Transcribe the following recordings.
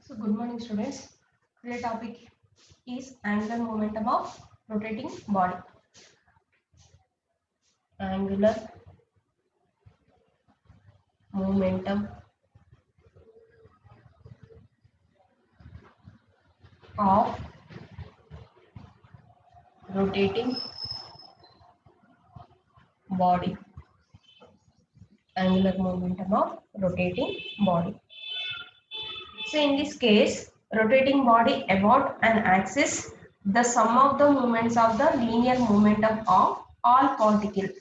So good morning students. Today topic is angular momentum of rotating body. Angular momentum of rotating body. Angular momentum of rotating body. So in this case, rotating body about an axis, the sum of the moments of the linear momentum of all particles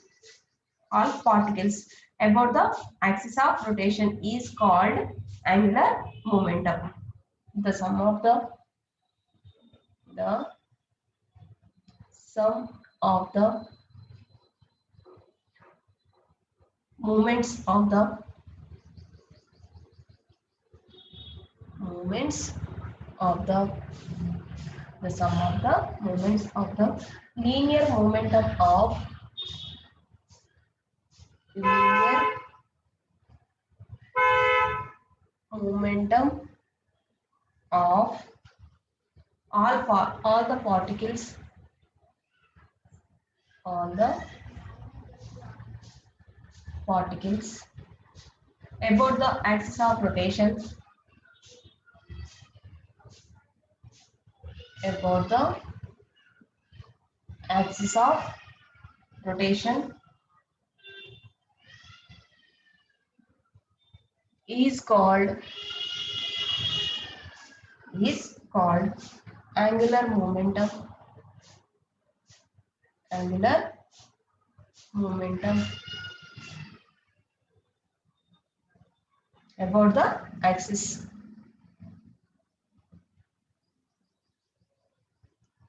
about the axis of rotation is called angular momentum. The the sum of the moments of moments of the sum of the moments of the linear linear momentum of all the particles all the particles about the axis of rotation about the axis of rotation is called is called angular angular momentum about the axis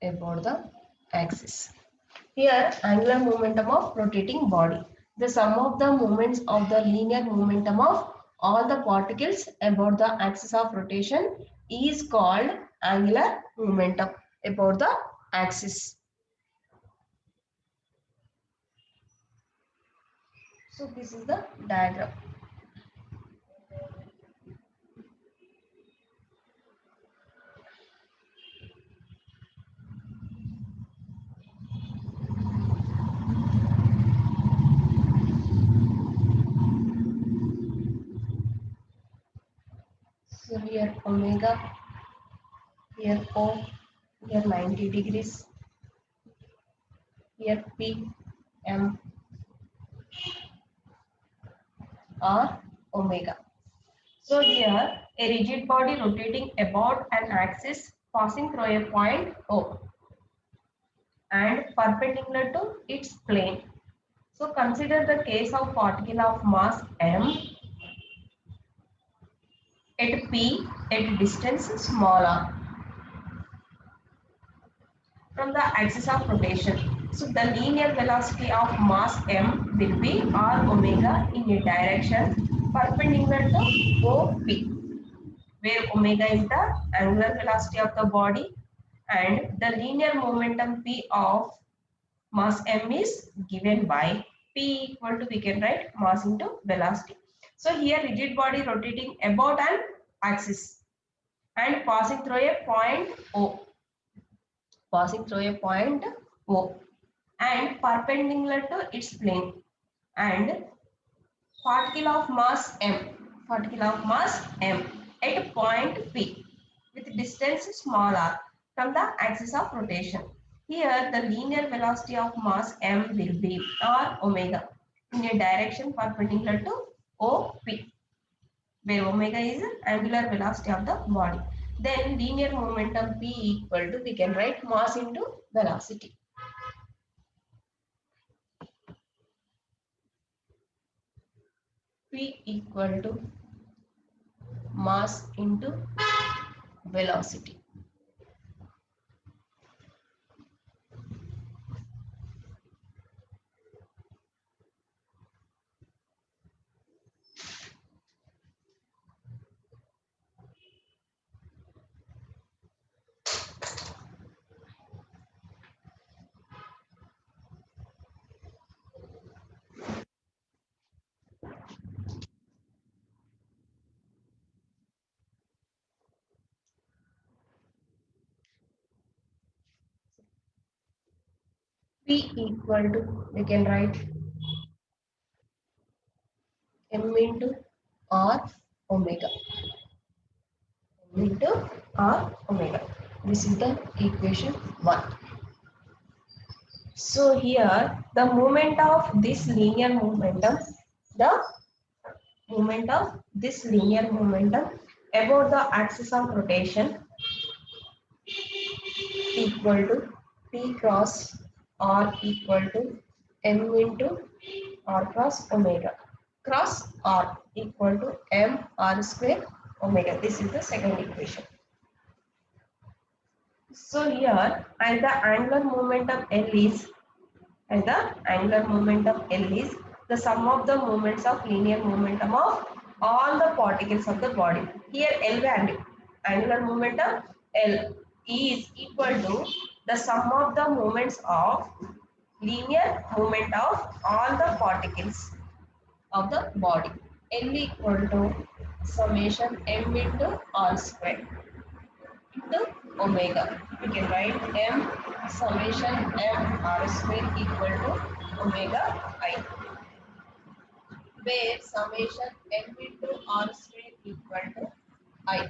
about the axis. Here, angular momentum of rotating body. The sum of the moments of the linear momentum of all the particles about the axis of rotation is called angular momentum about the axis. So this is the diagram. So here omega, here O, here 90 degrees, here P, M, R, omega. So here a rigid body rotating about an axis passing through a point O and perpendicular to its plane. So consider the case of particle of mass m at P at distance small r from the axis of rotation. So the linear velocity of mass m will be r omega in a direction perpendicular to OP, where omega is the angular velocity of the body and the linear momentum p of mass m is given by p equal to, we can write mass into velocity. So here rigid body rotating about an axis and passing through a point O, and perpendicular to its plane, and particle of mass m at point P with distance small r from the axis of rotation. Here the linear velocity of mass m will be r omega in a direction perpendicular to OP, where omega is angular velocity of the body. Then linear momentum P equal to, we can write mass into velocity. P equal to mass into velocity. P equal to, we can write m into r omega. M into r omega. This is the equation 1. So here the moment of this linear momentum, the moment of this linear momentum about the axis of rotation equal to P cross R equal to m into r cross omega. Cross R equal to m r square omega. This is the second equation. So here, and the angular momentum L is, and the angular momentum L is the sum of the moments of linear momentum of all the particles of the body. Here L value, angular momentum L is equal to the sum of the moments of linear moment of all the particles of the body. L equal to summation m into r square into omega. We can write m summation m r square equal to omega I, where summation m into r square equal to I.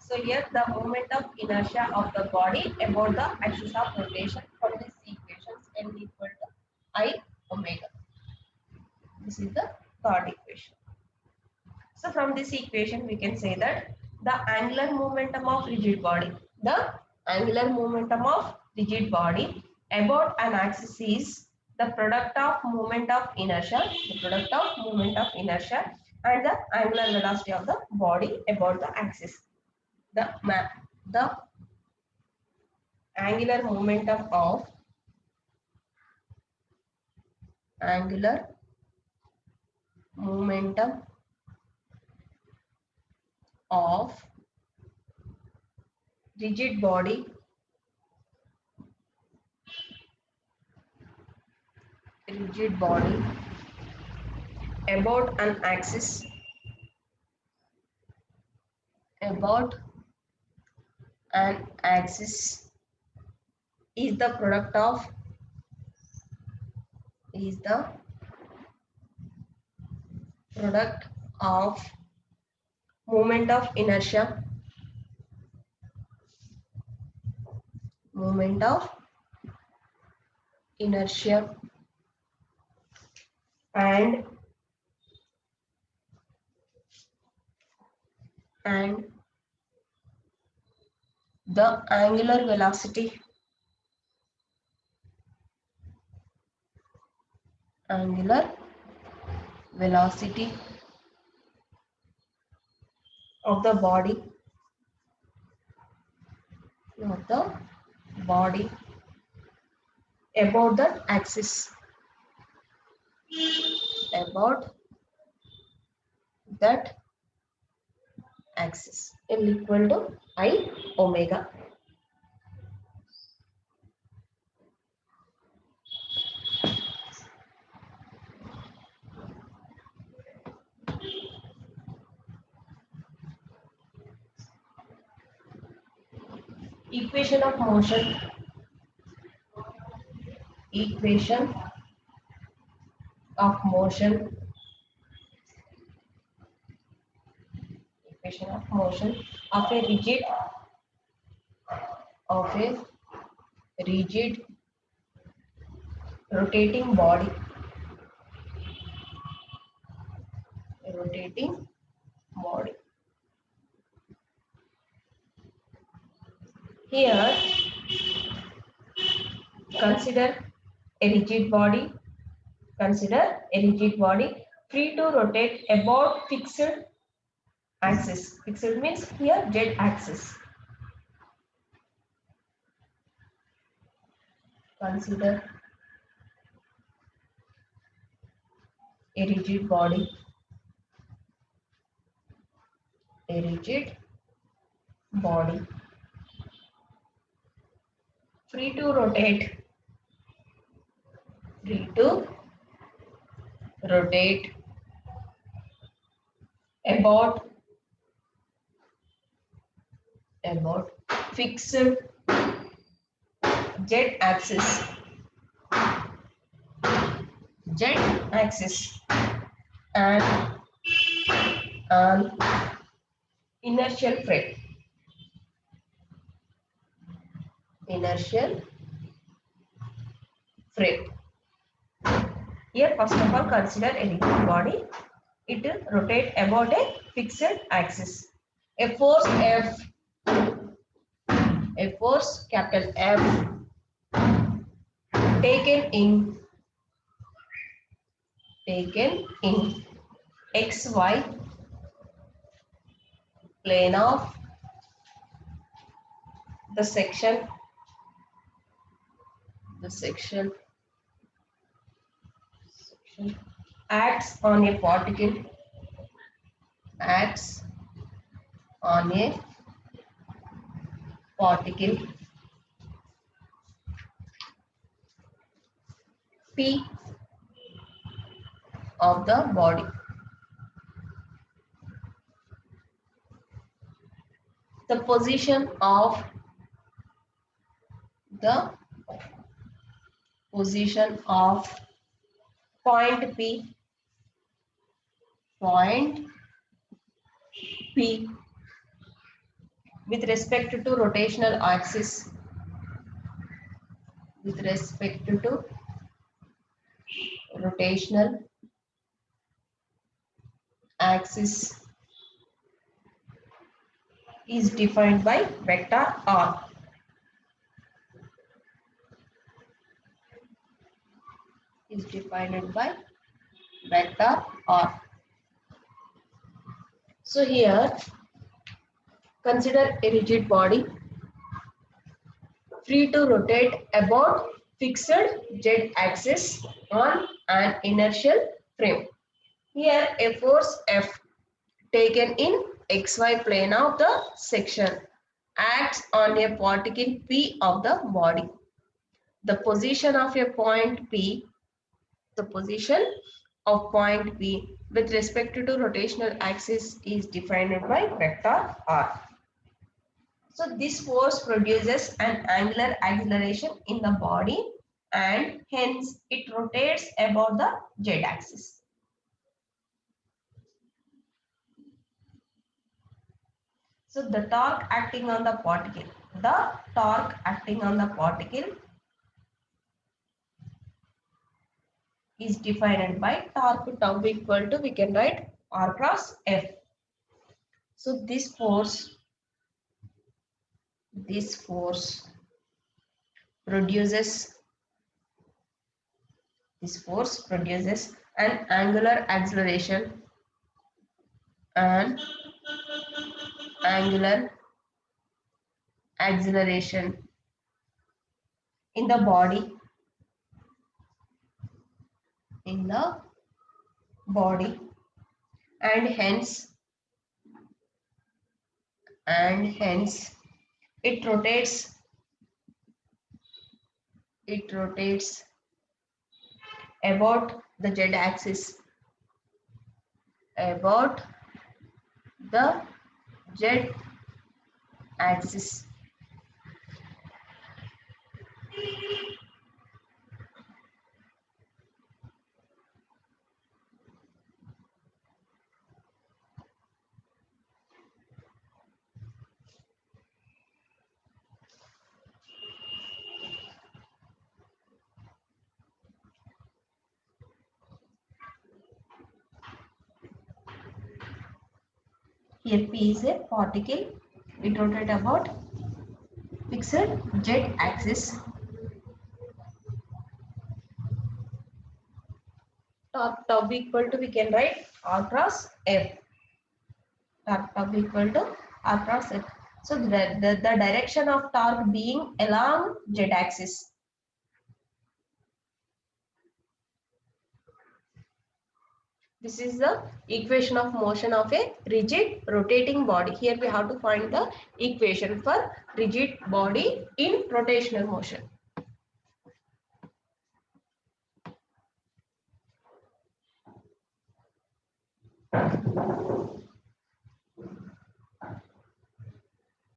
So here the moment of inertia of the body about the axis of rotation from these equations m equal to I omega. This is the third equation. So from this equation we can say that the angular momentum of rigid body, the angular momentum of rigid body about an axis is the product of moment of inertia, the product of moment of inertia and the angular velocity of the body about the axis. The angular momentum of angular momentum of rigid body about an axis is the product of moment of inertia, and the angular velocity of the body about that axis, L equal to I omega. Equation of motion, of motion of a rigid rotating body, Here consider a rigid body free to rotate about fixed axis. Fixed means here z axis. Consider a rigid body free to rotate about fixed Z axis, Z axis, and an inertial frame. Inertial frame. Here, first of all, consider a rigid body. It will rotate about a fixed axis. A force F, a force capital F, taken in XY plane of the section acts on a particle P of the body. The position of point P with respect to rotational axis, is defined by vector R. So here, consider a rigid body free to rotate about fixed Z axis on an inertial frame. Here, a force F taken in XY plane of the section acts on a particle P of the body. The position of P with respect to rotational axis is defined by vector R. So this force produces an angular acceleration in the body and hence it rotates about the Z axis. So the torque acting on the particle is defined by torque tau equal to, we can write R cross F. So this force produces an angular acceleration in the body and hence it rotates about the Z axis, Here P is a particle, it rotates about fixed Z axis. Torque tau equal to, we can write R cross F. Torque tau equal to R cross F. So the direction of torque being along Z axis. This is the equation of motion of a rigid rotating body. Here we have to find the equation for rigid body in rotational motion.